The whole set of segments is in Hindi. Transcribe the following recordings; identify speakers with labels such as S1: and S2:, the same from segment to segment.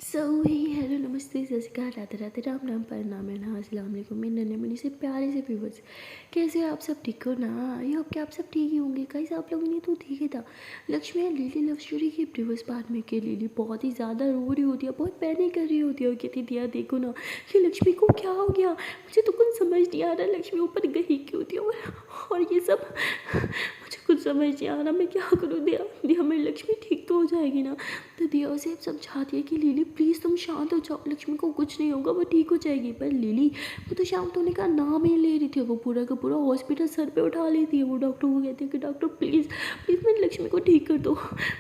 S1: सो ही हेलो नमस्ते सत श्री अकाल राधे राधे राम राम प्रणाम अस्सलाम वालेकुम मेरे नन्हे मुन्ने से प्यारे से व्यूवर्स। कैसे हो आप सब? ठीक हो ना? ये होप कि आप सब ठीक ही होंगे। गाइस आप लोगों ने तो ठीक ही था। Lakshmi and lily love story की व्यूवर्स पार्ट में के लिली बहुत ही ज़्यादा रो रही होती है, बहुत पैनिक कर रही होती है और कहती दिया देखो ना कि लक्ष्मी को क्या हो गया, मुझे तो कुछ समझ नहीं आ रहा, लक्ष्मी ऊपर गई क्यों थी और ये सब मुझे कुछ समझ नहीं आ रहा, मैं क्या करूँ। दिया दिया मेरी लक्ष्मी ठीक तो हो जाएगी ना। तो दिया उसे समझाती है कि लिली प्लीज़ तुम शांत हो जाओ, लक्ष्मी को कुछ नहीं होगा, वो ठीक हो जाएगी। पर लिली वो तो शांत होने का नाम ही ले रही थी, वो पूरा का पूरा हॉस्पिटल सर पे उठा लेती है। वो डॉक्टर को कहती है कि डॉक्टर प्लीज़ प्लीज़ मेरी लक्ष्मी को ठीक कर दो,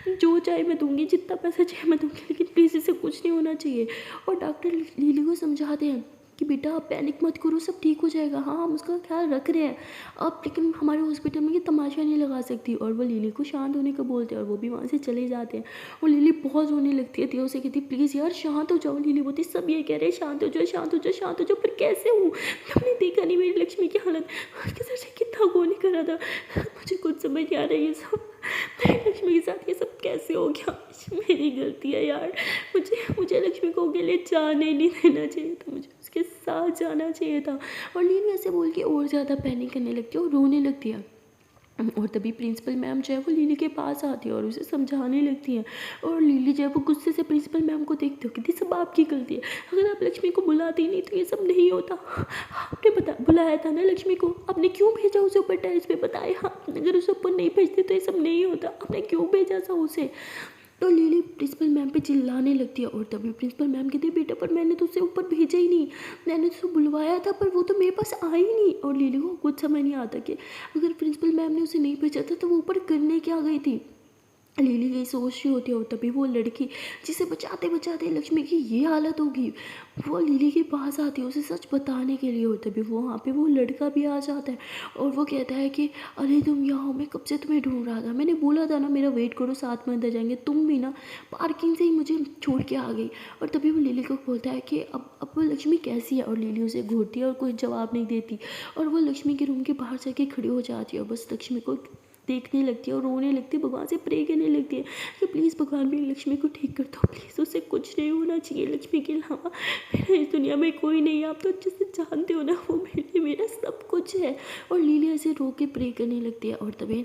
S1: जो चाहे मैं दूंगी, जितना पैसा चाहिए मैं दूंगी, लेकिन प्लीज़ इसे कुछ नहीं होना चाहिए। और डॉक्टर लिली को समझाते हैं कि बेटा आप पैनिक मत करो, सब ठीक हो जाएगा। हाँ हम उसका ख्याल रख रहे हैं अब, लेकिन हमारे हॉस्पिटल में ये तमाशा नहीं लगा सकती। और वो लिली को शांत होने का बोलते हैं और वो भी वहाँ से चले जाते हैं। और लिली बहुत रोने लगती है, दिया उसे कहती प्लीज़ यार शांत हो जाओ। लिली बोलती सब ये कह रहे हैं शांत हो जाओ शांत हो जाओ शांत हो जाओ, पर कैसे हूँ, हमने देखा नहीं मेरी लक्ष्मी की हालत, सर से कितना गोली करा था, मुझे कुछ समझ नहीं आ रहा है ये सब, मेरी लक्ष्मी के साथ ये सब कैसे हो गया, मेरी गलती है यार, मुझे मुझे लक्ष्मी को अकेले जाने नहीं देना चाहिए था, मुझे उसके साथ जाना चाहिए था। और लीली ऐसे बोल के और ज़्यादा पैनिक करने लगती है और रोने लगती है। और तभी प्रिंसिपल मैम जो है वो लिली के पास आती है और उसे समझाने लगती है। और लिली जो है वो गुस्से से प्रिंसिपल मैम को देखती हो कि ये सब आपकी गलती है, अगर आप लक्ष्मी को बुलाती नहीं तो ये सब नहीं होता। आपने बुलाया था ना लक्ष्मी को, आपने क्यों भेजा उसे ऊपर टेरेस पे, बताए। हाँ अगर उसे ऊपर नहीं भेजते तो ये सब नहीं होता, आपने क्यों भेजा था उसे। तो लिली प्रिंसिपल मैम पे चिल्लाने लगती है। और तभी प्रिंसिपल मैम कहती है बेटा पर मैंने तो उसे ऊपर भेजा ही नहीं, मैंने तो उसे बुलवाया था पर वो तो मेरे पास आई नहीं। और लिली को कुछ समझ नहीं आता कि अगर प्रिंसिपल मैम ने उसे नहीं भेजा था तो वो ऊपर करने क्या गई थी। लिली यही सोच रही होती है और तभी वो लड़की जिसे बचाते बचाते लक्ष्मी की ये हालत होगी वो लिली के पास आती है उसे सच बताने के लिए। और तभी वो वहाँ पे वो लड़का भी आ जाता है और वो कहता है कि अरे तुम यहाँ हो, मैं कब से तुम्हें ढूंढ रहा था, मैंने बोला था ना मेरा वेट करो, साथ में अंदर जाएंगे, तुम भी ना पार्किंग से ही मुझे छोड़ के आ गई। और तभी वो लिली को बोलता है कि अब वो लक्ष्मी कैसी है। और लिली उसे घूरती है और कोई जवाब नहीं देती और वो लक्ष्मी के रूम के बाहर जाके खड़ी हो जाती है और बस लक्ष्मी को देखने लगती है और रोने लगती है, भगवान से प्रे करने लगती है कि प्लीज़ भगवान मेरी लक्ष्मी को ठीक कर दो, प्लीज़ उसे कुछ नहीं होना चाहिए, लक्ष्मी के अलावा मेरा इस दुनिया में कोई नहीं है, आप तो अच्छे से जानते हो ना वो मेरे लिए मेरा सब कुछ है। और लिली ऐसे रो के प्रे करने लगती है। और तभी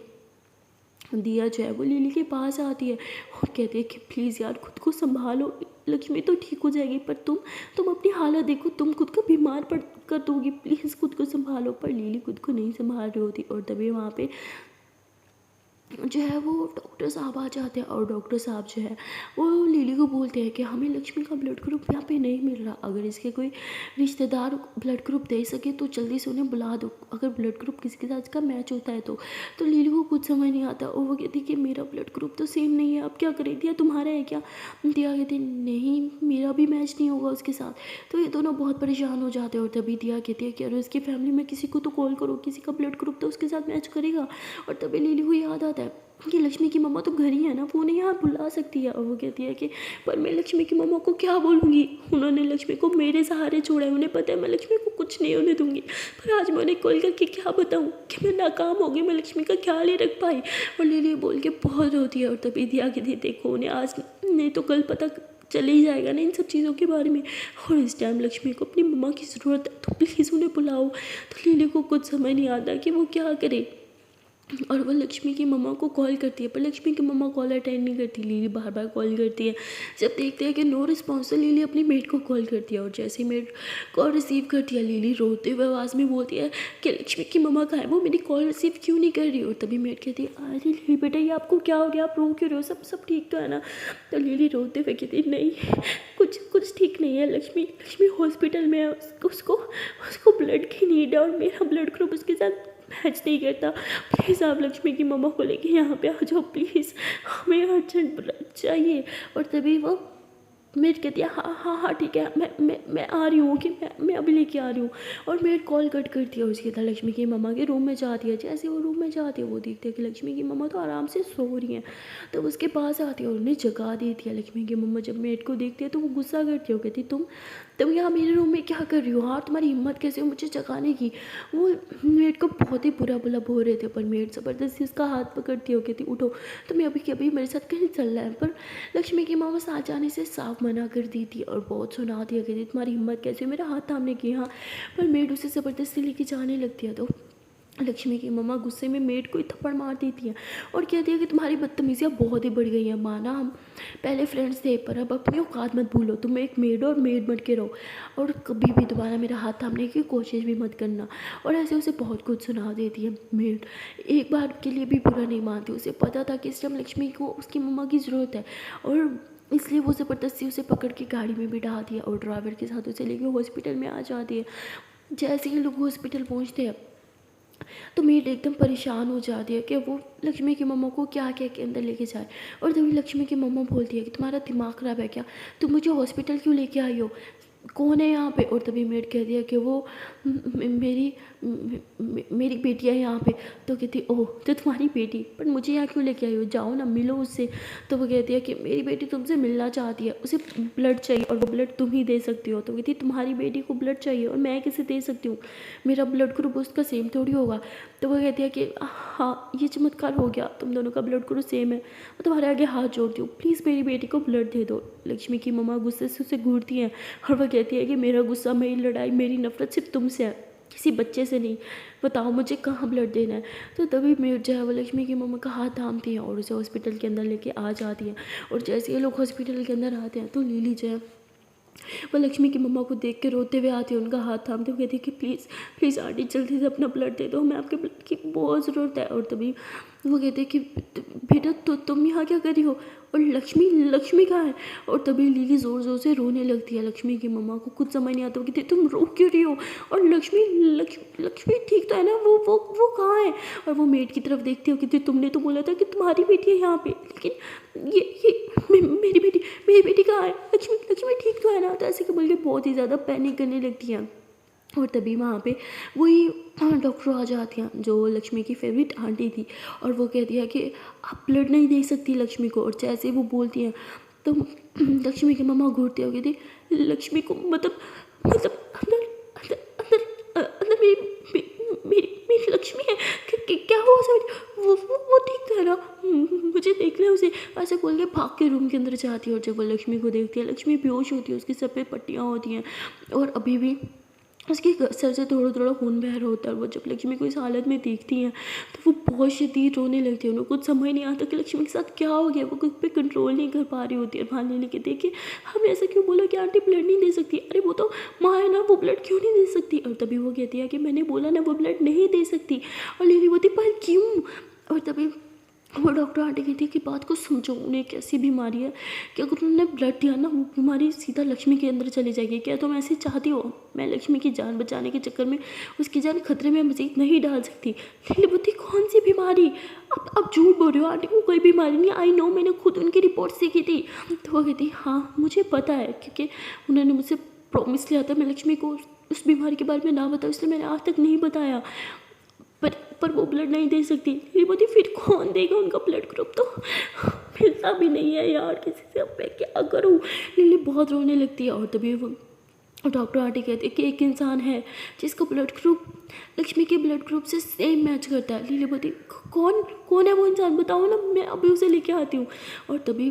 S1: दिया जो है वो लिली के पास आती है और कहती है कि प्लीज़ यार खुद को संभालो, लक्ष्मी तो ठीक हो जाएगी पर तुम अपनी हालत देखो, तुम खुद को बीमार पड़ कर दोगी, प्लीज़ खुद को संभालो। पर लिली खुद को नहीं संभाल रही होती। और तभी वहाँ पे जो है वो डॉक्टर साहब आ जाते हैं और डॉक्टर साहब जो है वो लिली को बोलते हैं कि हमें लक्ष्मी का ब्लड ग्रुप यहाँ पे नहीं मिल रहा, अगर इसके कोई रिश्तेदार ब्लड ग्रुप दे सके तो जल्दी से उन्हें बुला दो, अगर ब्लड ग्रुप किसी के साथ इसका मैच होता है तो लिली को कुछ समझ नहीं आता और वो कहती कि मेरा ब्लड ग्रुप तो सेम नहीं है, अब क्या करें, दिया तुम्हारा है क्या। दिया कहती नहीं मेरा भी मैच नहीं होगा उसके साथ। तो ये दोनों बहुत परेशान हो जाते हैं और तभी दिया कहती है कि अरे उसकी फैमिली में किसी को तो कॉल करो, किसी का ब्लड ग्रुप तो उसके साथ मैच करेगा। और तभी लिली को याद आता है कि लक्ष्मी की मम्मा तो घर ही है ना, वो उन्हें यहाँ बुला सकती है। और वो कहती है कि पर मैं लक्ष्मी की मम्मा को क्या बोलूँगी, उन्होंने लक्ष्मी को मेरे सहारे छोड़ा है, उन्हें पता है मैं लक्ष्मी को कुछ नहीं होने दूंगी, पर आज मैं उन्हें कॉल करके क्या बताऊँ कि मैं नाकाम हो गई, मैं लक्ष्मी का ख्याल ही रख पाई। और लिली बोल के बहुत रोती है। और तभी दिया कहती देखो उन्हें आज नहीं तो कल पता चल ही जाएगा ना इन सब चीज़ों के बारे में, और इस टाइम लक्ष्मी को अपनी मम्मा की ज़रूरत है, तो प्लीज़ उन्हें बुलाओ। तो लिली को कुछ समझ नहीं आता कि वो क्या करे और वो लक्ष्मी की मम्मा को कॉल करती है पर लक्ष्मी की मम्मा कॉल अटेंड नहीं करती। लिली बार बार कॉल करती है, जब देखते हैं कि नो रिस्पॉन्स तो लिली अपनी मेड को कॉल करती है और जैसे ही मेड कॉल रिसीव करती है लिली रोते हुए आवाज़ में बोलती है कि लक्ष्मी की मम्मा कहाँ है, वो मेरी कॉल रिसीव क्यों नहीं कर रही। और तभी मेड कहती है अरे लिली बेटा ये आपको क्या हो गया, आप रो क्यों रहे हो, सब सब ठीक तो है ना। तो लिली रोते हुए कहती नहीं कुछ कुछ ठीक नहीं है, लक्ष्मी लक्ष्मी हॉस्पिटल में है, उसको उसको ब्लड की नीड है और मेरा ब्लड ग्रुप उसके साथ मैच नहीं करता, प्लीज़ आप लक्ष्मी की मम्मा को लेके यहाँ पे आ जाओ, प्लीज़ हमें अर्जेंट ब्लड चाहिए। और तभी वो मेड कहती है हाँ हाँ हाँ ठीक है मैं आ रही हूँ कि मैं अभी लेके आ रही हूँ। और मेड कॉल कट करती है उसके बाद लक्ष्मी की मम्मा के रूम में जाती है। जैसे वो रूम में जाती है वो देखते हैं कि लक्ष्मी की मम्मा तो आराम से सो रही हैं, तो उसके पास आती है और उन्हें जगा देती है। लक्ष्मी की मम्मा जब मेड को देखती है तो वो गुस्सा करती है, कहती तुम यहाँ मेरे रूम में क्या कर रही हो, हाँ तुम्हारी हिम्मत कैसे हो मुझे जगाने की। वो मेड को बहुत ही बुरा भला बोल रहे थे पर मेड ज़बरदस्ती उसका हाथ पकड़ती हो, कहती उठो तुम्हें अभी के अभी मेरे साथ कहीं चल रहा है। पर लक्ष्मी की माँ साथ जाने से साफ साफ मना कर दी थी और बहुत सुना दिया कि तुम्हारी हिम्मत कैसे मेरा हाथ थामने की। हाँ, पर मेड उसे ज़बरदस्ती लेके जाने लगती है तो लक्ष्मी की मम्मा गुस्से में मेड को ही थप्पड़ मार देती है और कहती है कि तुम्हारी बदतमीजियाँ बहुत ही बढ़ गई हैं माना, हम पहले फ्रेंड्स थे पर अब अपनी औकात मत भूलो, तुम एक मेड और मेड बन के रहो और कभी भी दोबारा मेरा हाथ थामने की कोशिश भी मत करना। और ऐसे उसे बहुत कुछ सुना देती है मेड। एक बार के लिए भी बुरा नहीं मानती, उसे पता था कि इस टाइम लक्ष्मी को उसकी मम्मा की ज़रूरत है और इसलिए वो ज़बरदस्ती उसे पकड़ के गाड़ी में बिठा दिया और ड्राइवर के साथ उसे लेके हॉस्पिटल में आ जाती है। जैसे ही लोग हॉस्पिटल पहुँचते हैं तो मेड एकदम परेशान हो जाती है कि वो लक्ष्मी की मम्मा को क्या कह के अंदर लेके जाए। और तभी लक्ष्मी की मम्मा बोलती है कि तुम्हारा दिमाग ख़राब है क्या, तुम मुझे हॉस्पिटल क्यों लेके आई हो, कौन है यहाँ पे। और तभी मेड कहती है कि वो मेरी बेटी है यहाँ पे। तो कहती ओह तो तुम्हारी बेटी, पर मुझे यहाँ क्यों लेके आई हो, जाओ ना मिलो उससे। तो वो कहती है कि मेरी बेटी तुमसे मिलना चाहती है, उसे ब्लड चाहिए और वो ब्लड तुम ही दे सकती हो। तो कहती तुम्हारी बेटी को ब्लड चाहिए और मैं कैसे दे सकती हूँ, मेरा ब्लड ग्रुप उसका सेम थोड़ी होगा। तो वो कहती है कि हाँ ये चमत्कार हो गया, तुम दोनों का ब्लड ग्रुप सेम है, मैं तुम्हारे आगे हाथ जोड़ती हूँ, प्लीज़ मेरी बेटी को ब्लड दे दो। लक्ष्मी की मम्मा गुस्से से उसे घूरती हैं और वह कहती है कि मेरा गुस्सा, मेरी लड़ाई, मेरी नफरत सिर्फ तुमसे है, किसी बच्चे से नहीं, बताओ मुझे कहाँ ब्लड देना है। तो तभी मेड जो है वो लक्ष्मी की मम्मा का हाथ थामती है और उसे हॉस्पिटल के अंदर लेके आ जाती है। और जैसे ये लोग हॉस्पिटल के अंदर आते हैं तो लिली जो है वो लक्ष्मी की मम्मा को देख के रोते हुए आती है, उनका हाथ थामते हुए कहती है कि प्लीज़ प्लीज़ आंटी जल्दी से अपना ब्लड दे दो, हमें आपके ब्लड की बहुत ज़रूरत है। और तभी वो कहते हैं कि बेटा तो तुम यहाँ क्या कर रही हो, और लक्ष्मी कहाँ है। और तभी लिली ज़ोर ज़ोर से रोने लगती है। लक्ष्मी की मम्मा को कुछ समझ नहीं आता, वो कहती तुम रो क्यों रही हो, और लक्ष्मी ठीक तो है ना, वो कहाँ है। और वो मेड की तरफ देखती हो कि तुमने तो बोला था कि तुम्हारी बेटी है यहाँ पे, लेकिन ये मेरी बेटी कहाँ है, लक्ष्मी ठीक तो है ना। तो ऐसे के बोल के बहुत ही ज़्यादा पैनिक करने लगती हैं। और तभी वहाँ पे वही डॉक्टर आ जाती हैं जो लक्ष्मी की फेवरेट आंटी थी और वो कहती है कि आप ब्लड नहीं दे सकती लक्ष्मी को। और जैसे वो बोलती हैं तो लक्ष्मी की मम्मा घूरती हो, कहती लक्ष्मी को मतलब अंदर अंदर अंदर अंदर मेरी लक्ष्मी है, क्या हुआ सर, वो ठीक था ना, मुझे देख ले उसे। ऐसे बोल के भाग के रूम के अंदर जाती है और जब वो लक्ष्मी को देखती है, लक्ष्मी बेहोश होती है, उसके सर पे पट्टियाँ होती हैं और अभी भी उसके सर से थोड़ा थोड़ा खून बह रहा होता है। और वो जब लक्ष्मी को इस हालत में देखती हैं तो वो बहुत शदीद रोने लगती है। उन्हें कुछ समझ नहीं आता कि लक्ष्मी के साथ क्या हो गया, वो खुद पे कंट्रोल नहीं कर पा रही होती है। वहाँ लेने के देखिए हमने ऐसा क्यों बोला कि आंटी ब्लड नहीं दे सकती, अरे वो तो माँ है ना, वो ब्लड क्यों नहीं दे सकती। और तभी वो कहती है कि मैंने बोला ना वो ब्लड नहीं दे सकती। और लिली बोलती पर क्यों। और तभी वो डॉक्टर आंटी कहती है कि बात को समझो, उन्हें कैसी बीमारी है कि अगर उन्होंने ब्लड दिया ना वो बीमारी सीधा लक्ष्मी के अंदर चली जाएगी। क्या तुम ऐसे चाहती हो, मैं लक्ष्मी की जान बचाने के चक्कर में उसकी जान खतरे में मजीद नहीं डाल सकती। लिली बोलती कौन सी बीमारी, अब झूठ बोल रहे हो आंटी, को कोई बीमारी नहीं, आई नो, मैंने खुद उनकी रिपोर्ट देखी थी। तो वो कहती हाँ मुझे पता है क्योंकि उन्होंने मुझसे प्रॉमिस लिया था मैं लक्ष्मी को उस बीमारी के बारे में ना बताऊँ, इसलिए मैंने आज तक नहीं बताया, पर वो ब्लड नहीं दे सकती। ये बोलती फिर कौन देगा, उनका ब्लड ग्रुप तो मिलता भी नहीं है यार किसी से, अब मैं क्या करूँ। लिली बहुत रोने लगती है और तभी वो डॉक्टर आंटी कहती है कि एक इंसान है जिसका ब्लड ग्रुप लक्ष्मी के ब्लड ग्रुप से सेम मैच करता है। लिली बोलती कौन है वो इंसान, बताओ ना, मैं अभी उसे लेके आती हूँ। और तभी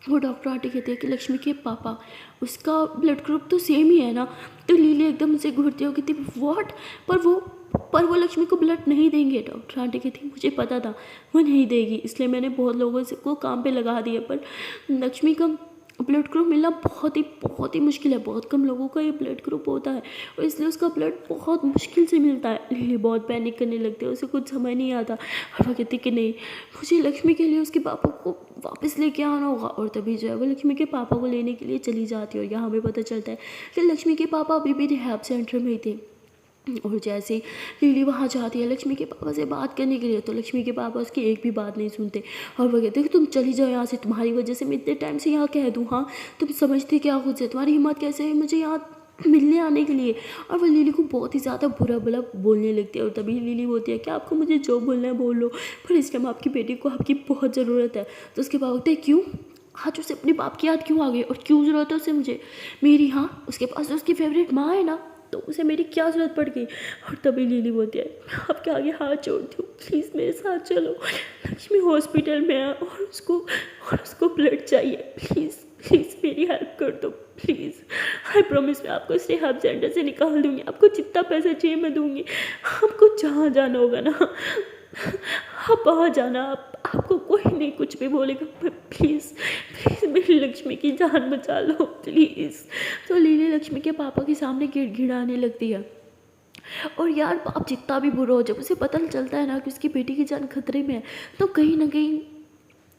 S1: वो डॉक्टर आंटी कहती है कि लक्ष्मी के पापा, उसका ब्लड ग्रुप तो सेम ही है ना। तो लिली एकदम से घूरती हो कहती व्हाट, पर वो लक्ष्मी को ब्लड नहीं देंगे। डॉक्टर आंटी कहती मुझे पता था वो नहीं देगी, इसलिए मैंने बहुत लोगों से को काम पे लगा दिया, पर लक्ष्मी का ब्लड ग्रुप मिलना बहुत ही मुश्किल है, बहुत कम लोगों का ये ब्लड ग्रुप होता है और इसलिए उसका ब्लड बहुत मुश्किल से मिलता है। लिली बहुत पैनिक करने लगती है, उसे कुछ समझ नहीं आता और वो कहती कि नहीं, मुझे लक्ष्मी के लिए उसके पापा को वापस लेके आना होगा। और तभी जो है वो लक्ष्मी के पापा को लेने के लिए चली जाती है और यहाँ हमें पता चलता है कि लक्ष्मी के पापा अभी भी रिहैब सेंटर में ही थे। और जैसे ही लिली वहाँ जाती है लक्ष्मी के पापा से बात करने के लिए तो लक्ष्मी के पापा उसकी एक भी बात नहीं सुनते और वो कहते हैं कि तुम चली जाओ यहाँ से, तुम्हारी वजह से मैं इतने टाइम से यहाँ कह दूँ, हाँ तुम समझते क्या खुद से, तुम्हारी हिम्मत कैसे है मुझे यहाँ मिलने आने के लिए। और वो लिली को बहुत ही ज़्यादा बुरा भला बोलने लगती है और तभी लिली बोलती है कि आपको मुझे जो बोलना है बोल लो, पर इस टाइम आपकी बेटी को आपकी बहुत ज़रूरत है। तो उसके पापा कहते हैं क्यों, आज उसे अपने बाप की याद क्यों आ गई और क्यों ज़रूरत है उसे मुझे मेरी, हाँ उसके पास तो उसकी फेवरेट माँ है ना, तो उसे मेरी क्या ज़रूरत पड़ गई। और तभी लिली बोलती है, मैं आपके आगे हाथ जोड़ती हूँ, प्लीज़ मेरे साथ चलो। लक्ष्मी हॉस्पिटल में है और उसको ब्लड चाहिए, प्लीज़ प्लीज़ मेरी हेल्प कर दो प्लीज़। आई प्रॉमिस मैं आपको इस रिहैब सेंटर से निकाल दूँगी, आपको जितना पैसा चाहिए मैं दूँगी। आपको जहाँ जाना होगा ना आप वहाँ जाना, आपको कोई नहीं कुछ भी बोलेगा, पर प्लीज़ प्लीज़ मेरी लक्ष्मी की जान बचा लो प्लीज़। तो लिली लक्ष्मी के पापा के सामने गिड़गिड़ाने लगती है। और यार बाप जितना भी बुरा हो, जब उसे पता चलता है ना कि उसकी बेटी की जान खतरे में है, तो कहीं ना कहीं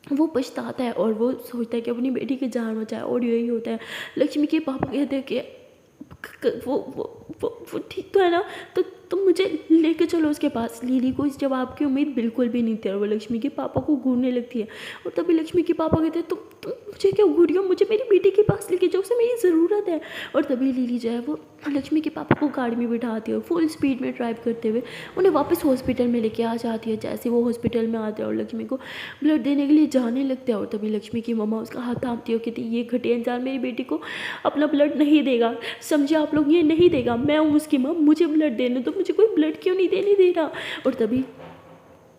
S1: वो पछताता है और वो सोचता है कि अपनी बेटी की जान बचाए। और यही होता है, लक्ष्मी के पापा कहते हैं कि वो ठीक तो है ना, तो तुम मुझे लेके चलो उसके पास। लिली को इस जवाब की उम्मीद बिल्कुल भी नहीं थी और वो लक्ष्मी के पापा को घूरने लगती है। और तभी लक्ष्मी के पापा कहते हैं, तुम मुझे क्यों घूर रही हो, मुझे मेरी बेटी के पास लेके जाओ, उसे मेरी ज़रूरत है। और तभी लिली जो है वो लक्ष्मी के पापा को गाड़ी में बिठाती है और फुल स्पीड में ड्राइव करते हुए उन्हें वापस हॉस्पिटल में लेके आ जाती है। जैसे वो हॉस्पिटल में आते हैं और लक्ष्मी को ब्लड देने के लिए जाने लगते हैं, और तभी लक्ष्मी की मम्मा उसका हाथ थामती है, कहती ये घटिया इंसान मेरी बेटी को अपना ब्लड नहीं देगा, समझे आप लोग, ये नहीं देगा। मैं हूँ उसकी माँ, मुझे ब्लड देने दो, मुझे कोई ब्लड क्यों नहीं देने दे रहा। और तभी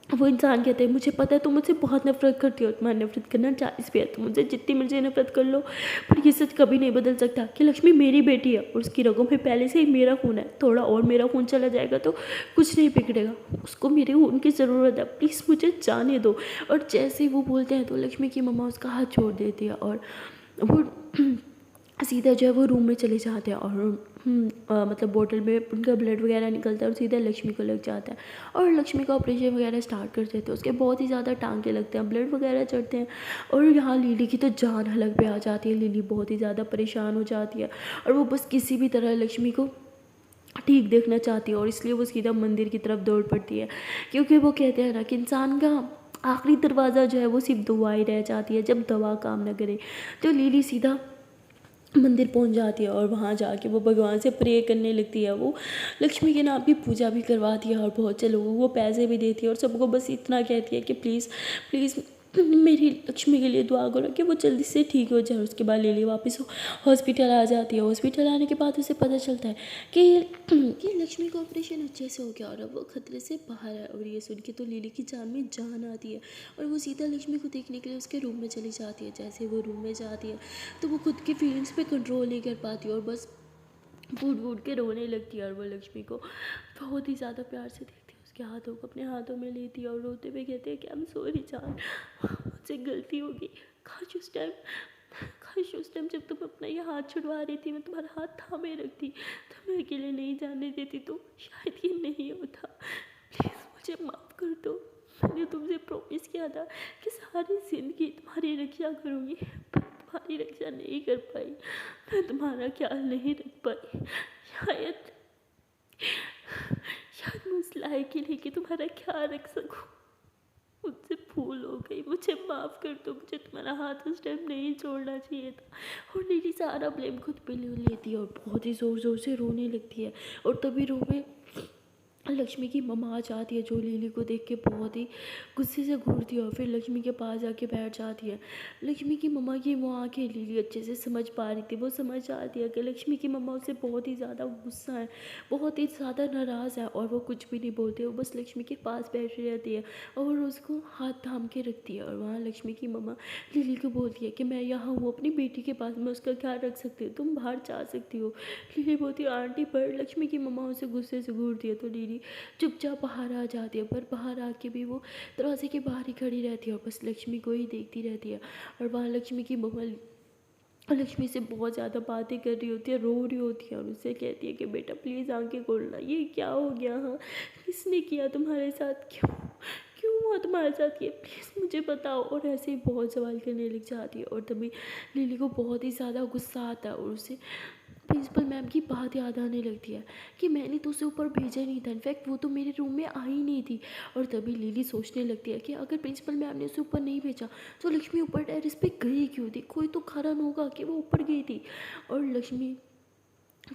S1: वो इंसान कहते हैं, मुझे पता है तुम मुझसे बहुत नफरत करती हो, तुम्हारी नफरत करना जायज़ भी है, तुम मुझसे जितनी मर्जी नफरत कर लो, पर ये सच कभी नहीं बदल सकता कि लक्ष्मी मेरी बेटी है और उसकी रगों में पहले से ही मेरा खून है। थोड़ा और मेरा खून चला जाएगा तो कुछ नहीं बिगड़ेगा, उसको मेरे खून की ज़रूरत है, प्लीज़ मुझे जाने दो। और जैसे ही वो बोलते हैं तो लक्ष्मी की मम्मा उसका हाथ छोड़ देती है और वो सीधा जो है वो रूम में चले जाते हैं। और मतलब बोतल में उनका ब्लड वगैरह निकलता है और सीधा लक्ष्मी को लग जाता है और लक्ष्मी का ऑपरेशन वगैरह स्टार्ट कर देते हैं। उसके बहुत ही ज़्यादा टांके लगते हैं, ब्लड वगैरह चढ़ते हैं और यहाँ लिली की तो जान हलक पे आ जाती है। लिली बहुत ही ज़्यादा परेशान हो जाती है और वो बस किसी भी तरह लक्ष्मी को ठीक देखना चाहती है और इसलिए वो सीधा मंदिर की तरफ दौड़ पड़ती है, क्योंकि वो कहते हैं ना कि इंसान का आखिरी दरवाज़ा जो है वो सिर्फ दुआ ही रह जाती है, जब दवा काम न करे। तो लिली सीधा मंदिर पहुंच जाती है और वहाँ जाके वो भगवान से प्रे करने लगती है। वो लक्ष्मी के नाम की पूजा भी करवाती है और बहुत से लोगों को पैसे भी देती है और सबको बस इतना कहती है कि प्लीज़ प्लीज़ मेरी लक्ष्मी के लिए दुआ करो कि वो जल्दी से ठीक हो जाए। उसके बाद लिली वापस हॉस्पिटल आ जाती है। हॉस्पिटल आने के बाद उसे पता चलता है कि लक्ष्मी का ऑपरेशन अच्छे से हो गया और अब वो खतरे से बाहर है। और ये सुन के तो लिली की जान में जान आती है और वो सीधा लक्ष्मी को देखने के लिए उसके रूम में चली जाती है। जैसे वो रूम में जाती है तो वो खुद की फीलिंग्स पे कंट्रोल नहीं कर पाती और बस फूट फूट के रोने लगती है और वो लक्ष्मी को बहुत ही ज़्यादा प्यार से देखती है, उसके हाथों को अपने हाथों में लेती है और रोते हुए कहते हैं कि आई एम सॉरी जान, मुझसे गलती होगी। काश उस टाइम जब तुम अपना ये हाथ छुड़वा रही थी मैं तुम्हारा हाथ थामे रखती, तो मैं अकेले नहीं जाने देती तो शायद ये नहीं होता। प्लीज़ मुझे माफ़ कर दो, मैंने तुमसे प्रॉमिस किया था कि सारी ज़िंदगी तुम्हारी रक्षा करूँगी, पर तुम्हारी रक्षा नहीं कर पाई, मैं तुम्हारा ख्याल नहीं रख पाई। शायद शायद मैं उस लायक ही नहीं कि तुम्हारा ख्याल रख सकूं। मुझसे भूल हो गई, मुझे माफ़ कर दो, मुझे तुम्हारा हाथ उस टाइम नहीं छोड़ना चाहिए था। और लिली सारा ब्लेम खुद पे ले लेती है और बहुत ही ज़ोर ज़ोर से रोने लगती है। और तभी रूम में लक्ष्मी की मम्मा आ जाती है जो लिली को देख के बहुत ही गुस्से से घूरती है और फिर लक्ष्मी के पास जाके बैठ जाती है। लक्ष्मी की मम्मा की वो आंखें लिली अच्छे से समझ पा रही थी, वो समझ जाती है कि लक्ष्मी की मम्मा उससे बहुत ही ज़्यादा गुस्सा है, बहुत ही ज़्यादा नाराज़ है और वो कुछ भी नहीं बोलती, वो बस लक्ष्मी के पास बैठी रहती है और उसको हाथ थाम के रखती है। और वहाँ लक्ष्मी की मम्मा लिली को बोलती है कि मैं यहाँ हूँ अपनी बेटी के पास, मैं उसका ख्याल रख सकती हूँ, तुम बाहर जा सकती हो। लिली बोलती है आंटी, पर लक्ष्मी की मम्मा उसे गुस्से से घूरती है तो लिली चुपचाप बाहर आ जाती है। पर बाहर आके भी वो दरवाजे के बाहर ही खड़ी रहती है और बस लक्ष्मी को ही देखती रहती है। और वहाँ लक्ष्मी की मम्मा लक्ष्मी से बहुत ज़्यादा बातें कर रही होती है, रो रही होती है और उससे कहती है कि बेटा प्लीज़ आंखें खोलना, ये क्या हो गया, हाँ किसने किया तुम्हारे साथ, क्यों क्यों हुआ तुम्हारे साथ ये, प्लीज़ मुझे बताओ। और ऐसे ही बहुत सवाल करने लग जाती है। और तभी लिली को बहुत ही ज़्यादा गुस्सा आता है और उसे प्रिंसिपल मैम की बात याद आने लगती है कि मैंने तो उसे ऊपर भेजा नहीं था, इनफैक्ट वो तो मेरे रूम में आई नहीं थी। और तभी लिली सोचने लगती है कि अगर प्रिंसिपल मैम ने उसे ऊपर नहीं भेजा तो लक्ष्मी ऊपर टेरेस पे गई क्यों थी, कोई तो कारण होगा कि वो ऊपर गई थी। और लक्ष्मी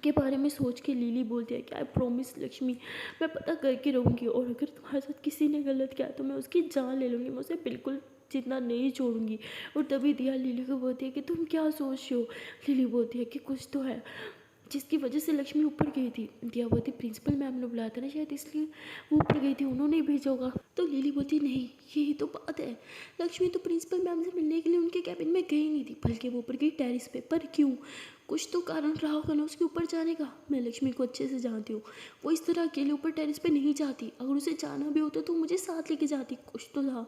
S1: के बारे में सोच के लिली बोलती है कि आई प्रॉमिस लक्ष्मी, मैं पता करके रहूँगी और अगर तुम्हारे साथ किसी ने गलत किया तो मैं उसकी जान ले लूँगी, मैं उसे बिल्कुल जितना नहीं छोड़ूंगी। और तभी दिया लिली को बोलती है कि तुम क्या सोच रही हो। लिली बोलती है कि कुछ तो है, जिसकी वजह से लक्ष्मी ऊपर गई थी। दिया बोलती प्रिंसिपल मैम ने बुलाया था ना शायद, इसलिए वो ऊपर गई थी, उन्होंने ही भेजा होगा। तो लिली बोलती नहीं, यही तो बात है, लक्ष्मी तो प्रिंसिपल मैम से मिलने के लिए उनके कैबिन में गई नहीं थी, बल्कि वो ऊपर गई टेरिस पे। पर क्यों? कुछ तो कारण रहा होगा ना उसके ऊपर जाने का। मैं लक्ष्मी को अच्छे से जानती हूँ, वो इस तरह अकेले ऊपर टेरिस पे नहीं जाती। अगर उसे जाना भी होता तो मुझे साथ लेके जाती। कुछ तो था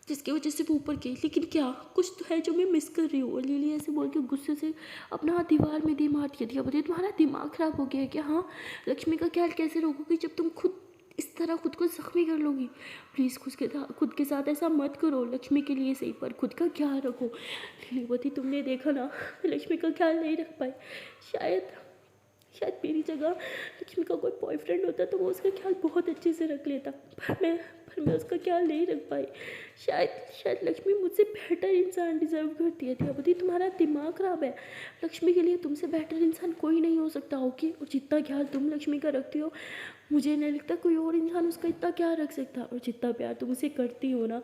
S1: जिसकी वजह से वो ऊपर गई, लेकिन क्या कुछ तो है जो मैं मिस कर रही हूँ। और लिली ऐसे बोल के गुस्से से अपना हाथ दीवार में दे मारती है। बताइए तुम्हारा दिमाग ख़राब हो गया है क्या? हाँ, लक्ष्मी का ख्याल कैसे रखोगी जब तुम खुद इस तरह खुद को जख्मी कर लोगी? प्लीज़ खुद के साथ ऐसा मत करो, लक्ष्मी के लिए सही पर खुद का ख्याल रखो। लिलीवती तुमने देखा ना, मैं लक्ष्मी का ख्याल नहीं रख पाई। शायद शायद मेरी जगह लक्ष्मी का कोई बॉयफ्रेंड होता तो वो उसका ख्याल बहुत अच्छे से रख लेता, पर मैं उसका ख्याल नहीं रख पाई। शायद शायद लक्ष्मी मुझसे बेहतर इंसान डिज़र्व करती है। दियापति तुम्हारा दिमाग ख़राब है, लक्ष्मी के लिए तुमसे बेहतर इंसान कोई नहीं हो सकता। ओके, और जितना ख्याल तुम लक्ष्मी का रखती हो, मुझे नहीं लगता कोई और इंसान उसका इतना ख्याल रख सकता। और जितना प्यार तुम उसे करती हो ना,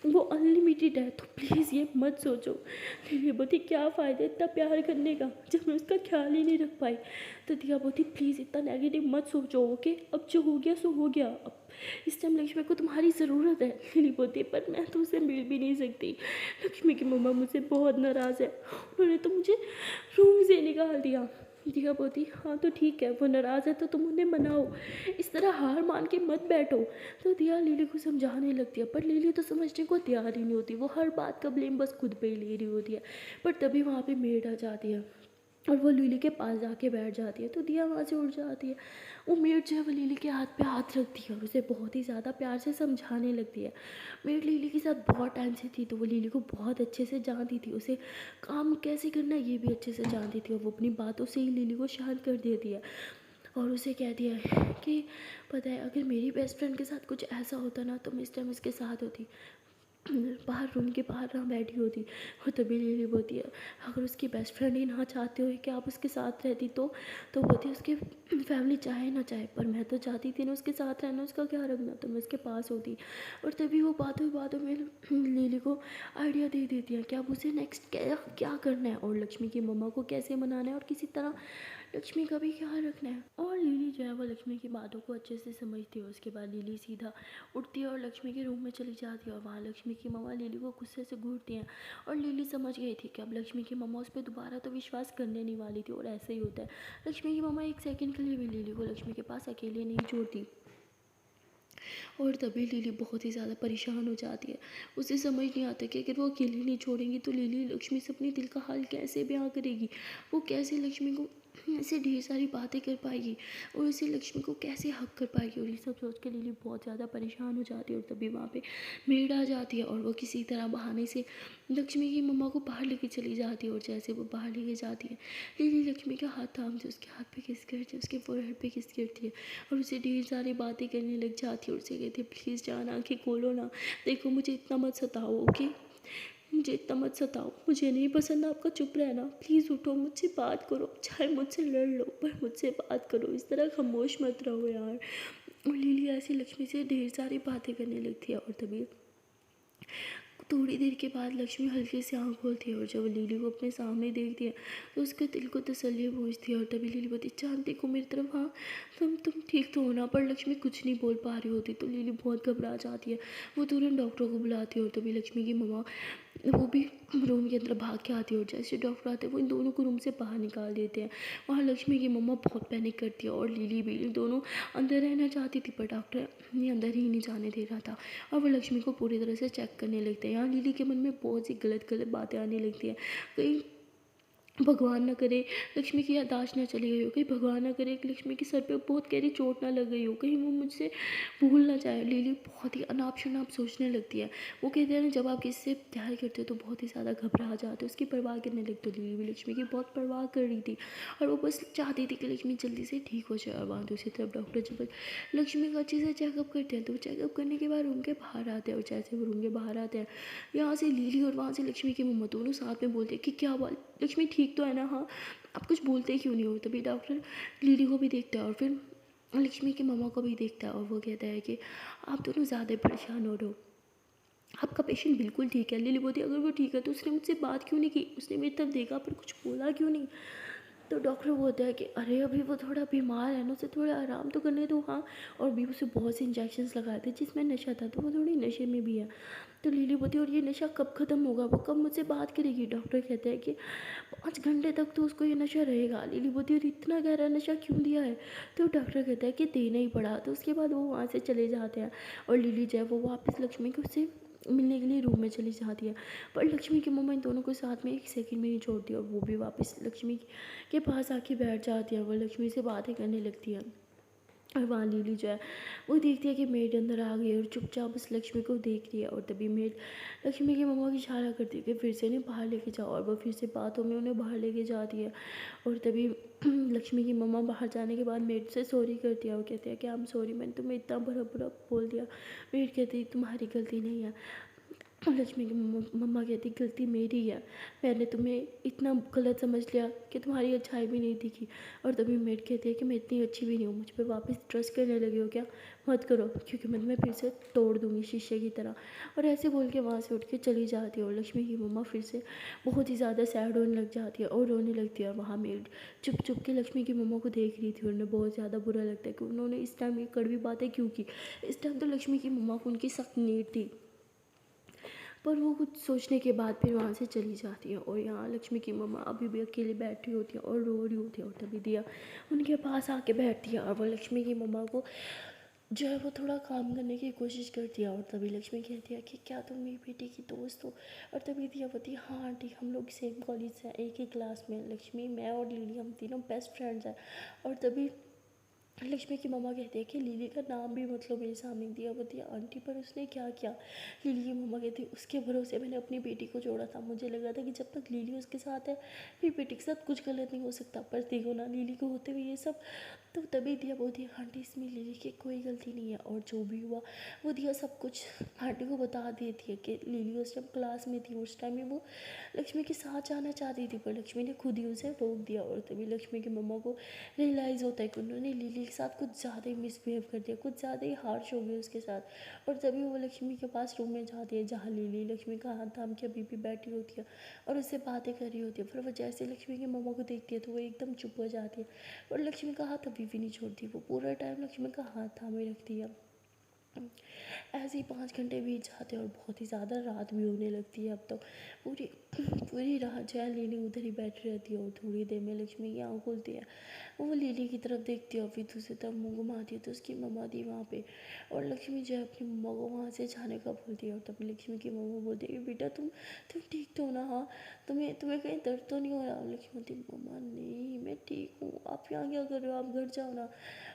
S1: वो अनलिमिटेड है। तो प्लीज़ ये मत सोचो दिया बोती क्या फ़ायदा इतना प्यार करने का जब मैं उसका ख्याल ही नहीं रख पाई। तो दिया बोती प्लीज़ इतना नेगेटिव मत सोचो। ओके, अब जो हो गया सो हो गया। अब इस टाइम लक्ष्मी को तुम्हारी ज़रूरत है। लिली बोती पर मैं तो उसे मिल भी नहीं सकती। लक्ष्मी की मम्मा मुझसे बहुत नाराज़ है, उन्होंने तो मुझे रूम से निकाल दिया। दिया बोती हाँ तो ठीक है, वो नाराज़ है तो तुम उन्हें मनाओ, इस तरह हार मान के मत बैठो। तो दिया लिली को समझाने लगती है, पर लिली तो समझने को तैयार ही नहीं होती। वो हर बात का ब्लेम बस खुद पे ही ले रही होती है। पर तभी वहाँ पे मेड आ जाती है और वो लिली के पास जाके बैठ जाती है। तो दिया वहाँ से उठ जाती है। वो मेड जो है वो लिली के हाथ पे हाथ रखती है और उसे बहुत ही ज़्यादा प्यार से समझाने लगती है। मेड लिली के साथ बहुत टाइम से थी, तो वो लिली को बहुत अच्छे से जानती थी। उसे काम कैसे करना है ये भी अच्छे से जानती थी, और वो अपनी बातों से ही लिली को शांत कर देती है। और उसे कहती है कि पता है, अगर मेरी बेस्ट फ्रेंड के साथ कुछ ऐसा होता ना तो मैं इस टाइम उसके साथ होती, बाहर रूम के बाहर ना बैठी होती। और तभी लिली बोलती है अगर उसकी बेस्ट फ्रेंड ही ना चाहते हो कि आप उसके साथ रहती तो बोलती उसकी फैमिली चाहे ना चाहे, पर मैं तो चाहती थी ना उसके साथ रहना, उसका क्या रखना, तो मैं उसके पास होती। और तभी वो बातों बातों में लिली को आइडिया दे देती है कि अब उसे नेक्स्ट क्या क्या करना है, और लक्ष्मी की मम्मा को कैसे मनाना है, और किसी तरह लक्ष्मी का भी ख्याल रखना है। और लिली जो है वो लक्ष्मी की बातों को अच्छे से समझती है। उसके बाद लिली सीधा उठती है और लक्ष्मी के रूम में चली जाती है, और वहाँ लक्ष्मी की मम्मा लिली को गुस्से से घूरती हैं। और लिली समझ गई थी कि अब लक्ष्मी की मम्मा उस पर दोबारा तो विश्वास करने नहीं वाली थी, और ऐसे ही होता है। लक्ष्मी की मम्मा एक सेकंड के लिए भी लिली को लक्ष्मी के पास अकेले नहीं छोड़ती। और तभी लिली बहुत ही ज़्यादा परेशान हो जाती है। उसे समझ नहीं आता कि अगर वो अकेली नहीं छोड़ेंगी तो लिली लक्ष्मी से अपने दिल का हाल कैसे बयां करेगी, वो कैसे लक्ष्मी को ऐसे ढेर सारी बातें कर पाएगी, और उसे लक्ष्मी को कैसे हक कर पाएगी। और ये सब सोच के लिली बहुत ज़्यादा परेशान हो जाती है। और तभी वहाँ पे मेड आ जाती है और वो किसी तरह बहाने से लक्ष्मी की मम्मा को बाहर लेके चली जाती है। और जैसे वो बाहर लेके जाती है, लिली लक्ष्मी का हाथ थामती है, उसके हाथ पे किस करती है, उसके फोरहेड पे किस करती है, और उसे ढेर सारी बातें करने लग जाती है। और उसे कहती है प्लीज़ जान आँखें खोलो ना, देखो मुझे इतना मत सताओ। ओके, मुझे इतना मत सताओ, मुझे नहीं पसंद आपका चुप रहना, प्लीज़ उठो, मुझसे बात करो, चाहे मुझसे लड़ लो पर मुझसे बात करो, इस तरह खामोश मत रहो यार। और लिली ऐसी लक्ष्मी से ढेर सारी बातें करने लगती है। और तभी थोड़ी देर के बाद लक्ष्मी हल्के से आँख खोलती है, और जब लिली को अपने सामने देखती है तो उसके दिल को तसल्ली पहुँचती है। और तभी लिली बोलती चांद देखो मेरी तरफ, हाँ तुम ठीक तो हो ना। पर लक्ष्मी कुछ नहीं बोल पा रही होती, तो लिली बहुत घबरा जाती है। वो तुरंत डॉक्टर को बुलाती है। और तभी लक्ष्मी की मम्मा वो भी रूम के अंदर भाग के आती है, और जैसे डॉक्टर आते हैं वो इन दोनों को रूम से बाहर निकाल देते हैं। वहाँ लक्ष्मी की मम्मा बहुत पैनिक करती है, और लिली भी, इन दोनों अंदर रहना चाहती थी पर डॉक्टर ने अंदर ही नहीं जाने दे रहा था। और वो लक्ष्मी को पूरी तरह से चेक करने लगते हैं। यहाँ लिली के मन में बहुत सी गलत गलत बातें आने लगती हैं। कहीं भगवान ना करे लक्ष्मी की याददाश्त ना चली गई हो, कहीं भगवान ना करे कि लक्ष्मी के सर पे बहुत गहरी चोट ना लग गई हो, कहीं वो मुझसे भूल ना जाए। लिली बहुत ही अनाप शनाप सोचने लगती है। वो कहते हैं ना जब आप किसी से प्यार करते हो तो बहुत ही ज़्यादा घबरा जाते हो, उसकी परवाह करने लगते हो। लिली भी लक्ष्मी की बहुत परवाह कर रही थी, और वो बस चाहती थी कि लक्ष्मी जल्दी से ठीक हो जाए। और वहाँ दूसरी तरफ डॉक्टर जब लक्ष्मी का अच्छे से चेकअप करते हैं, तो चेकअप करने के बाद रूम के बाहर आते हैं। और जैसे वो रूम के बाहर आते हैं, यहाँ से लिली और वहाँ से लक्ष्मी की मम्मा दोनों साथ में बोलते हैं कि क्या बात, लक्ष्मी ठीक तो है ना, हाँ आप कुछ बोलते क्यों नहीं हो। तभी डॉक्टर लिली को भी देखता है और फिर लक्ष्मी की मम्मा को भी देखता है, और वो कहता है कि आप दोनों ज़्यादा परेशान हो रहे हो, आपका पेशेंट बिल्कुल ठीक है। लिली बोलती अगर वो ठीक है तो उसने मुझसे बात क्यों नहीं की, उसने मेरी तरफ देखा पर कुछ बोला क्यों नहीं। तो डॉक्टर बोलता है कि अरे अभी वो थोड़ा बीमार है ना, उसे थोड़ा आराम तो करने दो। हाँ, और भी उसे बहुत से इंजेक्शंस लगाए थे जिसमें नशा था, तो वो थोड़ी नशे में भी है। तो लिली बोलती है और ये नशा कब ख़त्म होगा, वो कब मुझसे बात करेगी। डॉक्टर कहते हैं कि 5 घंटे तक तो उसको ये नशा रहेगा। लिली बोलती है और इतना गहरा नशा क्यों दिया है। तो डॉक्टर कहता है कि देना ही पड़ा। तो उसके बाद वो वहाँ से चले जाते हैं और लिली जो है वो वापस लक्ष्मी को उससे मिलने के लिए रूम में चली जाती है। पर लक्ष्मी की मम्मा इन दोनों को साथ में 1 सेकंड में नहीं छोड़ती और वो भी वापस लक्ष्मी के पास आके बैठ जाती है। वो लक्ष्मी से बातें करने लगती है और वहाँ लिली जो है वो देखती है कि मेड अंदर आ गई और चुपचाप उस लक्ष्मी को देख रही है। और तभी मेड लक्ष्मी की मम्मा की इशारा करती है कि फिर से इन्हें बाहर लेके जाओ, और वो फिर से बातों में उन्हें बाहर लेके जाती है। और तभी लक्ष्मी की मम्मा बाहर जाने के बाद मेड से सॉरी करती है और कहती है कि आई एम सॉरी, मैंने तुम्हें इतना बुरा बुरा बोल दिया। मेड कहती है तुम्हारी गलती नहीं है। लक्ष्मी की मम्मा कहती गलती मेरी है, मैंने तुम्हें इतना गलत समझ लिया कि तुम्हारी अच्छाई भी नहीं दिखी। और तभी मेड कहती है कि मैं इतनी अच्छी भी नहीं हूँ, मुझ पर वापस ट्रस्ट करने लगे हो क्या, मत करो क्योंकि मैं तुम्हें फिर से तोड़ दूँगी शीशे की तरह। और ऐसे बोल के वहाँ से उठ के चली जाती है और लक्ष्मी की मम्मा फिर से बहुत ही ज़्यादा सैड होने लग जाती है और रोने लगती है। और वहाँ मेड चुप चुप के लक्ष्मी की मम्मा को देख रही थी और उन्हें बहुत ज़्यादा बुरा लगता है कि उन्होंने इस टाइम ये कड़वी बातें क्यों की। इस टाइम तो लक्ष्मी की मम्मा को उनकी सख्त नीड थी। पर वो कुछ सोचने के बाद फिर वहाँ से चली जाती है और यहाँ लक्ष्मी की मम्मा अभी भी अकेली बैठी होती है और रो रही होती है। और तभी दिया उनके पास आके बैठती है और वो लक्ष्मी की मम्मा को जो है वो थोड़ा काम करने की कोशिश करती है। और तभी लक्ष्मी कहती है कि क्या तुम मेरी बेटी की दोस्त हो। और तभी दिया बोलती है हाँ आंटी, हम लोग सेम कॉलेज से हैं, एक ही क्लास में। लक्ष्मी, मैं और लिली, हम तीनों बेस्ट फ्रेंड्स हैं। और तभी लक्ष्मी की मम्मा कहती है कि लिली का नाम भी मतलब मेरे सामने दिया बताइए आंटी, पर उसने क्या किया। लिली की मम्मा कहती है उसके भरोसे मैंने अपनी बेटी को जोड़ा था, मुझे लगा था कि जब तक लिली उसके साथ है मेरी बेटी के साथ कुछ गलत नहीं हो सकता, पर देखो ना लिली को होते हुए ये सब। तो तभी दिया बोलती है आंटी इसमें लिली की कोई गलती नहीं है, और जो भी हुआ वो दिया सब कुछ आंटी को बता देती है कि लिली उस टाइम क्लास में थी, उस टाइम में वो लक्ष्मी के साथ जाना चाहती थी पर लक्ष्मी ने खुद ही उसे रोक दिया। और तभी लक्ष्मी की मम्मा को रियलाइज़ होता है कि उन्होंने लिली के साथ कुछ ज़्यादा ही मिसबिहेव कर दिया, कुछ ज़्यादा ही हार्श हो गए उसके साथ। और तभी वो लक्ष्मी के पास रूम में जाती है जहाँ लिली लक्ष्मी का हाथ थाम के अभी भी बैठी होती है और उससे बातें कर रही होती है। फिर वो जैसे लक्ष्मी की मम्मा को देखती है तो वो एकदम चुप हो जाती है और लक्ष्मी का हाथ अभी भी नहीं छोड़ती, वो पूरा टाइम लक्ष्मी का हाथ थामे रखती है। ऐसे ही 5 घंटे बीत जाते हैं और बहुत ही ज़्यादा रात भी होने लगती है। अब तो पूरी पूरी रात जो है लिली उधर ही बैठी रहती है और थोड़ी देर में लक्ष्मी की आँख खुलती है। वो लिली की तरफ देखती है और फिर दूसरी तरफ मुँह घुमाती है तो उसकी मम्मा थी वहाँ पे। और लक्ष्मी जो है अपनी मम्मा को वहाँ से जाने का बोलती है और तभी लक्ष्मी की मम्मा बोलती है कि बेटा तुम ठीक तो हो ना, हाँ तुम्हें तुम्हें कहीं दर्द तो नहीं हो रहा। लक्ष्मी बोलती मम्मा नहीं मैं ठीक हूँ, आप यहाँ क्या कर रहे हो, आप घर जाओ ना।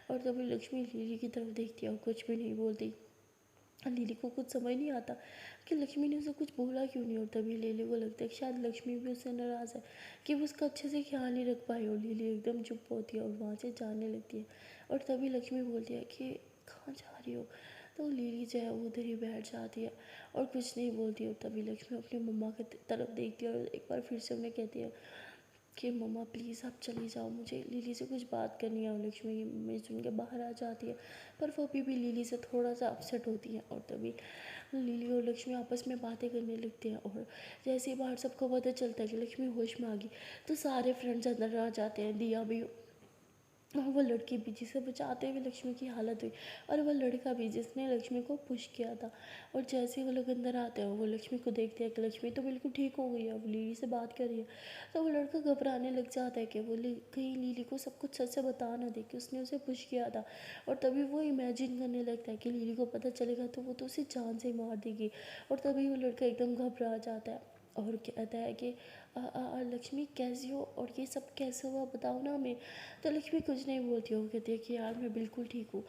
S1: और तभी लक्ष्मी लिली की तरफ देखती है और कुछ भी नहीं बोलती। लिली को कुछ समझ नहीं आता कि लक्ष्मी ने उसे कुछ बोला क्यों नहीं। और तभी लिली को लगता है कि शायद लक्ष्मी भी उससे नाराज़ है कि वो उसका अच्छे से ख्याल नहीं रख पाई। और लिली एकदम चुप होती है और वहाँ से जाने लगती है। और तभी लक्ष्मी बोलती है कि कहाँ जा रही हो। तो लिली जो है वो उधर ही बैठ जाती है और कुछ नहीं बोलती। और तभी लक्ष्मी अपनी मम्मा की तरफ देखती है और एक बार फिर से उन्हें कहती है कि मम्मा प्लीज़ आप चली जाओ, मुझे लिली से कुछ बात करनी है। और लक्ष्मी की मम्मी सुन के बाहर आ जाती है पर वो अभी भी लिली से थोड़ा सा अपसेट होती है। और तभी लिली और लक्ष्मी आपस में बातें करने लगते हैं और जैसे ही बाहर सबको पता चलता है कि लक्ष्मी होश में आ गई तो सारे फ्रेंड्स अंदर आ जाते हैं। दिया भी और वो लड़की भी जिसे बचाते हुए लक्ष्मी की हालत हुई और वो लड़का भी जिसने लक्ष्मी को पुश किया था। और जैसे ही वो लोग अंदर आते हैं वो लक्ष्मी को देखते हैं कि लक्ष्मी तो बिल्कुल ठीक हो गई है, वो लिली से बात कर रही है। तो वो लड़का घबराने लग जाता है कि वो कहीं लिली को सब कुछ सच से बता ना दे कि उसने उसे पुश किया था। और तभी वो इमेजिन करने लगता है कि लिली को पता चलेगा तो वो तो उसे जान से मार देगी। और तभी वो लड़का एकदम घबरा जाता है और कहता है कि लक्ष्मी कैसी हो और ये सब कैसे हुआ बताओ ना हमें। तो लक्ष्मी कुछ नहीं बोलती, हो कहती है कि यार मैं बिल्कुल ठीक हूँ,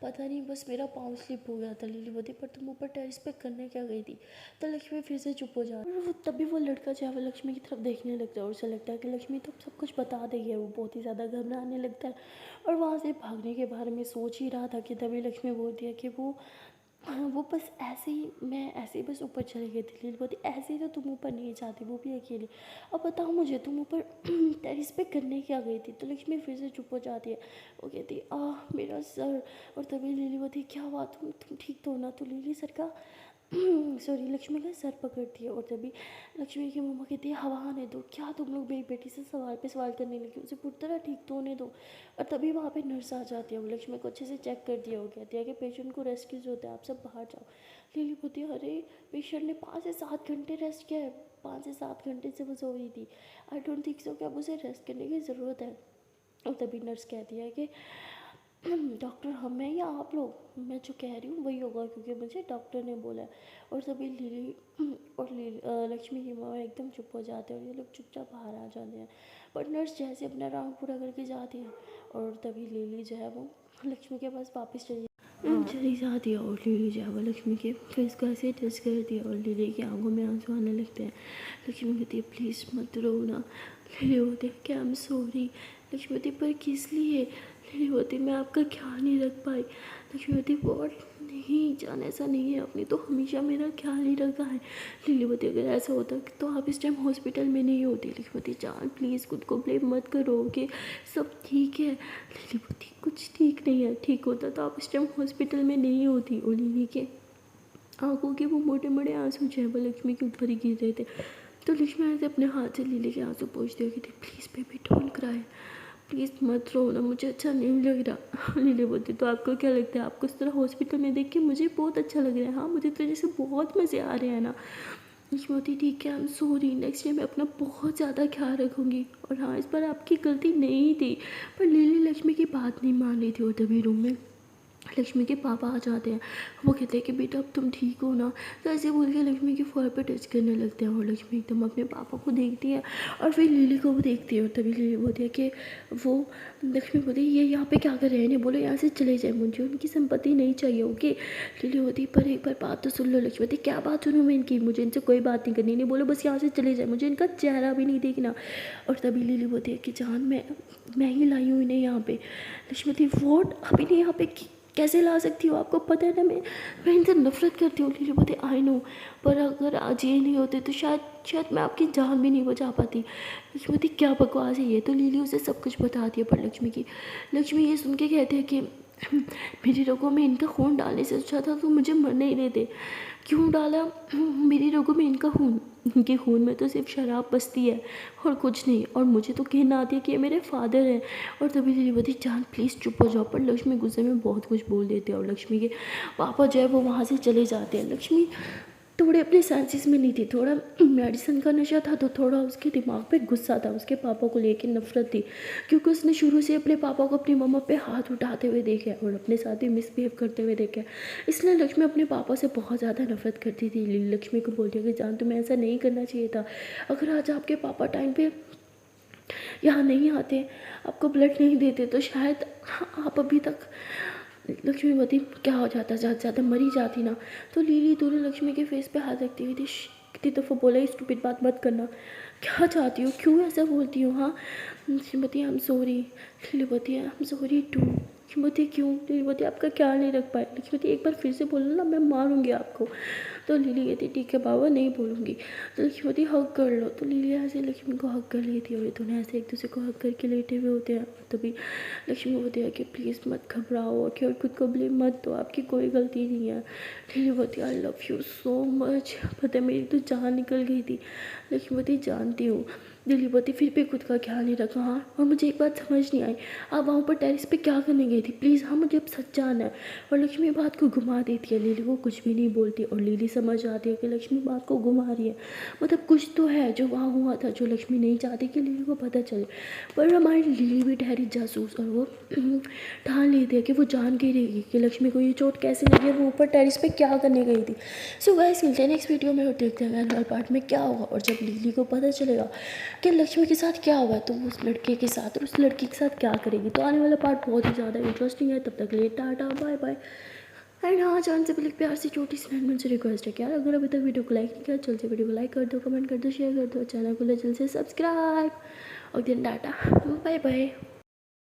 S1: पता नहीं बस मेरा पाँव स्लिप हो गया था। लिली बोलती पर तुम ऊपर टेरेस पे करने क्या गई थी। तो लक्ष्मी फिर से चुप हो जाती है और तभी वो लड़का जो है वो लक्ष्मी की तरफ देखने लगता है और उसे लगता है कि लक्ष्मी तो सब कुछ बता देगी है। वो बहुत ही ज़्यादा घबराने लगता है और वहाँ से भागने के बारे में सोच ही रहा था कि तभी लक्ष्मी बोलती है कि वो बस ऐसे ही, मैं ऐसे ही बस ऊपर चली गई थी। लिली बोलती ऐसे ही तो तुम ऊपर नहीं जाती, वो भी अकेले। अब बताओ मुझे तुम ऊपर टेरिस पे करने क्या गई थी। तो लक्ष्मी फिर से चुप हो जाती है, वो कहती मेरा सर। और तभी लिली बोलती क्या हुआ, तुम ठीक तो हो ना। तो लिली सर का सॉरी, लक्ष्मी का सर पकड़ती है और तभी लक्ष्मी की मम्मा कहती है हवा आने दो। क्या तुम लोग मेरी बेटी से सवाल पे सवाल करने लगी, उसे पूरी तरह ठीक तो होने दो। और तभी वहाँ पे नर्स आ जाती है, वो लक्ष्मी को अच्छे से चेक कर दिया, वो कहती है कि पेशेंट को रेस्ट की जरूरत है, आप सब बाहर जाओ। लिली बोलती है अरे पेशेंट ने 5 से 7 घंटे रेस्ट किया है, 5 से 7 घंटे से वो सो रही थी, आई डोंट थिंक सो कि अब उसे रेस्ट करने की ज़रूरत है। और तभी नर्स कहती है कि डॉक्टर हम हैं या आप लोग, मैं जो कह रही हूँ वही होगा क्योंकि मुझे डॉक्टर ने बोला है। और तभी लक्ष्मी की माँ एकदम चुप हो जाते हैं और ये लोग चुपचाप बाहर आ जाते हैं। पर नर्स जैसे अपना राउंड पूरा करके जाती है और तभी लिली जो है वो लक्ष्मी के पास वापस चली जाती है और लिली जो है वो लक्ष्मी के फेस को ऐसे टच करती है और लिली की आंखों में आंसू आने लगते हैं। लक्ष्मी कहती है प्लीज़ मत रो ना। लिली होती है कि आई एम सॉरी। लक्ष्मी होती पर किस लिए। लिली होती मैं आपका ख्याल नहीं रख पाई। लक्ष्मी होती वॉट, नहीं जान ऐसा नहीं है, आपने तो हमेशा मेरा ख्याल ही रखा है। लिली होती अगर ऐसा होता तो आप इस टाइम हॉस्पिटल में नहीं होती। लक्ष्मी होती जान प्लीज़ खुद को ब्लेम मत करो कि सब ठीक है। लिली होती कुछ ठीक नहीं है, ठीक होता तो आप इस टाइम हॉस्पिटल में नहीं होती। और लिली के आंखों के वो मोटे मोटे आंसू जो है वो लक्ष्मी के ऊपर ही गिर रहे थे। तो लक्ष्मी ऐसे अपने हाथ से लिली के आंसू पोंछती हुई थी please baby don't cry, please मत रो ना, मुझे अच्छा नहीं लग रहा। लिली बोलती तो आपको क्या लगता है, आपको इस तरह हॉस्पिटल में देख के मुझे बहुत अच्छा लग रहा है। हाँ मुझे तो जैसे बहुत मज़े आ रहे हैं ना। लक्ष्मी बोलती ठीक है I am sorry, next time मैं अपना बहुत ज़्यादा ख्याल रखूँगी। और हाँ इस पर आपकी गलती नहीं थी। पर लिली लक्ष्मी की बात नहीं मान रही थी और तभी रूम में लक्ष्मी के पापा आ जाते हैं। वो कहते हैं कि बेटा अब तुम ठीक हो ना। तो ऐसे बोल के लक्ष्मी के फोर पे टच करने लगते हैं और लक्ष्मी एकदम अपने पापा को देखती है और फिर लिली को भी देखती है। और तभी लिली बोलती है कि वो लक्ष्मी बोलती है ये यहाँ पे क्या कर रहे हैं, इन्हें बोलो यहाँ से चले जाए, मुझे उनकी संपत्ति नहीं चाहिए। ओके। लिली होती पर एक बार बात तो सुन लो। लक्ष्मी बोलती क्या बात सुनूँ मैं इनकी, मुझे इनसे कोई बात नहीं करनी, नहीं बोलो बस यहाँ से चले जाए, मुझे इनका चेहरा भी नहीं देखना। और तभी लिली बोलती है कि जान मैं ही लाई हूँ इन्हें यहाँ पे। लक्ष्मी बोलती वोट अब इन्हें यहाँ पे कैसे ला सकती हो, आपको पता है ना मैं इनसे नफरत करती हूँ। लिली बोलती आई नो, पर अगर आज ये नहीं होते तो शायद मैं आपकी जान भी नहीं बचा पाती। लक्ष्मी बोलती क्या बकवास है ये। तो लिली उसे सब कुछ बताती है। पर लक्ष्मी ये सुन के कहते हैं कि मेरी रगों में इनका खून डालने से अच्छा था तो मुझे मरने ही देते। क्यों डाला मेरी रगों में इनका खून, इनके खून में तो सिर्फ शराब बसती है और कुछ नहीं। और मुझे तो कहना आती है कि ये मेरे फादर हैं। और तभी लिली बोलती जान प्लीज़ चुप हो जाओ। पर लक्ष्मी गुस्से में बहुत कुछ बोल देते हैं और लक्ष्मी के पापा जो है वो वहाँ से चले जाते हैं। लक्ष्मी थोड़े अपने सेंसेस में नहीं थी, थोड़ा मेडिसिन का नशा था तो थोड़ा उसके दिमाग पे गुस्सा था, उसके पापा को लेकर नफरत थी क्योंकि उसने शुरू से अपने पापा को अपनी मम्मा पे हाथ उठाते हुए देखा और अपने साथ ही मिसबिहेव करते हुए देखा। इसलिए लक्ष्मी अपने पापा से बहुत ज़्यादा नफरत करती थी। लक्ष्मी को बोलती है कि जान तुम्हें ऐसा नहीं करना चाहिए था, अगर आज आपके पापा टाइम पे यहाँ नहीं आते, आपको ब्लड नहीं देते तो शायद आप अभी तक लक्ष्मी बोलती क्या हो जाता, ज़्यादा ज़्यादा मरी जाती ना। तो लिली दोनों लक्ष्मी के फेस पे हाथ रखती हुई थी कितनी दफ़ा बोला स्टूपिड बात मत करना, क्या चाहती हो, क्यों ऐसा बोलती हो। हाँ लक्ष्मी बोलती आई एम सॉरी। लिली बोलती है I am sorry to. Lakshmi बोलती क्यों। लिली बोलती आपका ख्याल नहीं रख पाए। लक्ष्मी बोलती एक बार फिर से बोलना ना मैं मारूंगी आपको। तो लिली कहती ठीक है बाबा नहीं बोलूँगी। तो लक्ष्मी बोलती हक कर लो। तो लिली ऐसे लक्ष्मी को हक कर लेती है और ये दोनों ऐसे एक दूसरे को हक करके लेटे हुए होते हैं। तभी लक्ष्मी बोलती है कि प्लीज़ मत घबराओ और खुद को ब्लेम मत दो, आपकी कोई गलती नहीं है। लिली बोलती I love you so much, पता है मेरी तो जान निकल गई थी। लक्ष्मी बोलती जानती हूँ। लिली बोलती फिर भी खुद का ख्याल नहीं रखा। हाँ और मुझे एक बात समझ नहीं आई, आप वहाँ पर टेरिस पे क्या करने गई थी, प्लीज़ हाँ मुझे अब सच जानना है। और लक्ष्मी बात को घुमा देती है, लिली को कुछ भी नहीं बोलती और लिली समझ जाती है कि लक्ष्मी बात को घुमा रही है, मतलब कुछ तो है जो वहाँ हुआ था जो लक्ष्मी नहीं चाहती कि लिली को पता चले। पर हमारी लिली भी ठहरी जासूस और वो ठान लेती है कि वो जान के रहेगी कि लक्ष्मी को ये चोट कैसे लगी है, वो ऊपर टेरिस पे क्या करने गई थी। सो गाइस मिलते हैं नेक्स्ट वीडियो में और देखते हैं अगले पार्ट में क्या होगा। और जब लिली को पता चलेगा कि लक्ष्मी के साथ क्या हुआ है तो वो उस लड़के के साथ और उस लड़की के साथ क्या करेगी। तो आने वाला पार्ट बहुत ही ज़्यादा इंटरेस्टिंग है। तब तक लिए टाटा बाय बाय। एंड हाँ जान से पहले प्यार से छोटी सी फ्रेंड मुझसे रिक्वेस्ट है कि यार अगर अभी तक वीडियो को लाइक नहीं किया जल्द से वीडियो को लाइक कर दो, कमेंट कर दो, शेयर कर दो, चैनल को जल्द से सब्सक्राइब और दिन टाटा बाय बाय।